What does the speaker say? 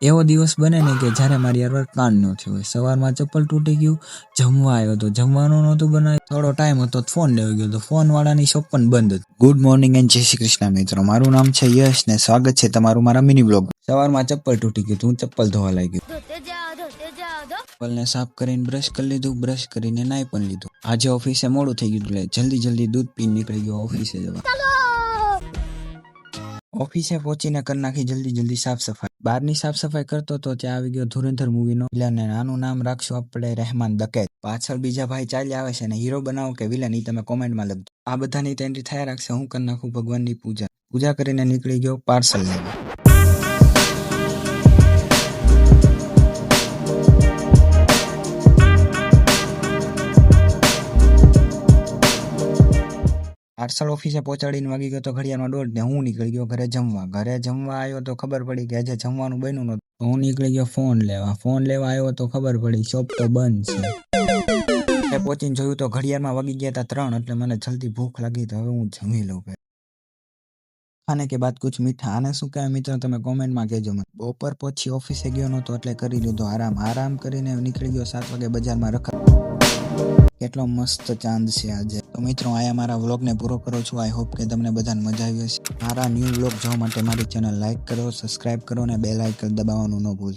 એવો દિવસ બને ને કે જ્યારે મારી યાર કાંડ ન થયો હોય. સવારમાં ચપ્પલ તૂટી ગયું, જમવા આવ્યો તો જમવાનું નહોતું બનાવ્યું, થોડો ટાઈમ હતો ફોન લેવા ગયો તો ફોન વાળાની શોપ પણ બંધ હતી. ગુડ મોર્નિંગ એન્ડ જય શ્રી કૃષ્ણ મિત્રો, મારું નામ છે યશ ને સ્વાગત છે તમારું મારા મિની બ્લોગ. સવારમાં ચપ્પલ તૂટી ગયું, હું ચપ્પલ ધોવા લાગી ગયો. ચપ્પલને સાફ કરીને બ્રશ કરી લીધું, બ્રશ કરીને નાઈ પણ લીધું. આજે ઓફિસે મોડું થઈ ગયું એટલે જલ્દી દૂધ પીને નીકળી ગયો ઓફિસે જવા. ઓફિસે પહોંચીને કરી નાખી જલ્દી સાફ સફાઈ. બહારની સાફ સફાઈ કરતો તો ત્યાં આવી ગયો ધુરંધર મૂવીનો વિલન. આનું નામ રાખશું આપણે રહેમાન દકેત. પાછળ બીજા ભાઈ ચાલ્યા આવે છે ને હીરો બનાવો કે વિલન એ તમે કોમેન્ટમાં લખજો. આ બધાની તો એન્ટ્રી થયા રાખશે. હું કરી નાખું ભગવાનની પૂજા કરીને નીકળી ગયો પાર્સલ લેવા. પાર્સલ ઓફિસે પહોંચાડીને વાગી ગયો તો ઘડિયાળમાં 1:30 ને હું નીકળી ગયો ઘરે જમવા આવ્યો તો ખબર પડી કે આજે જમવાનું બન્યું નહોતું. હું નીકળી ગયો ફોન લેવા આવ્યો તો ખબર પડી શોપ તો બંધ છે. પહોંચીને જોયું તો ઘડિયાળમાં વાગી ગયા હતા 3 એટલે મને જલ્દી ભૂખ લાગી તો હવે હું જમી લઉં. ખાને કે બાદ કુછ મીઠા. આને શું કહેવાય મિત્રો તમે કોમેન્ટમાં કહેજો મને. બપોર પછી ઓફિસે ગયો નહોતો એટલે કરી લીધો આરામ કરીને નીકળી ગયો 7 વાગે બજારમાં કેટલો મસ્ત ચાંદ છે આજે. તો મિત્રો આયા મારા વ્લોગને પૂરો કરું છું. આઈ હોપ કે તમને બધાને મજા આવી હશે. મારા ન્યૂ વ્લોગ જોવા માટે મારી ચેનલ લાઈક કરો, સબસ્ક્રાઇબ કરો અને બેલ આઇકન દબાવવાનું ન ભૂલતા.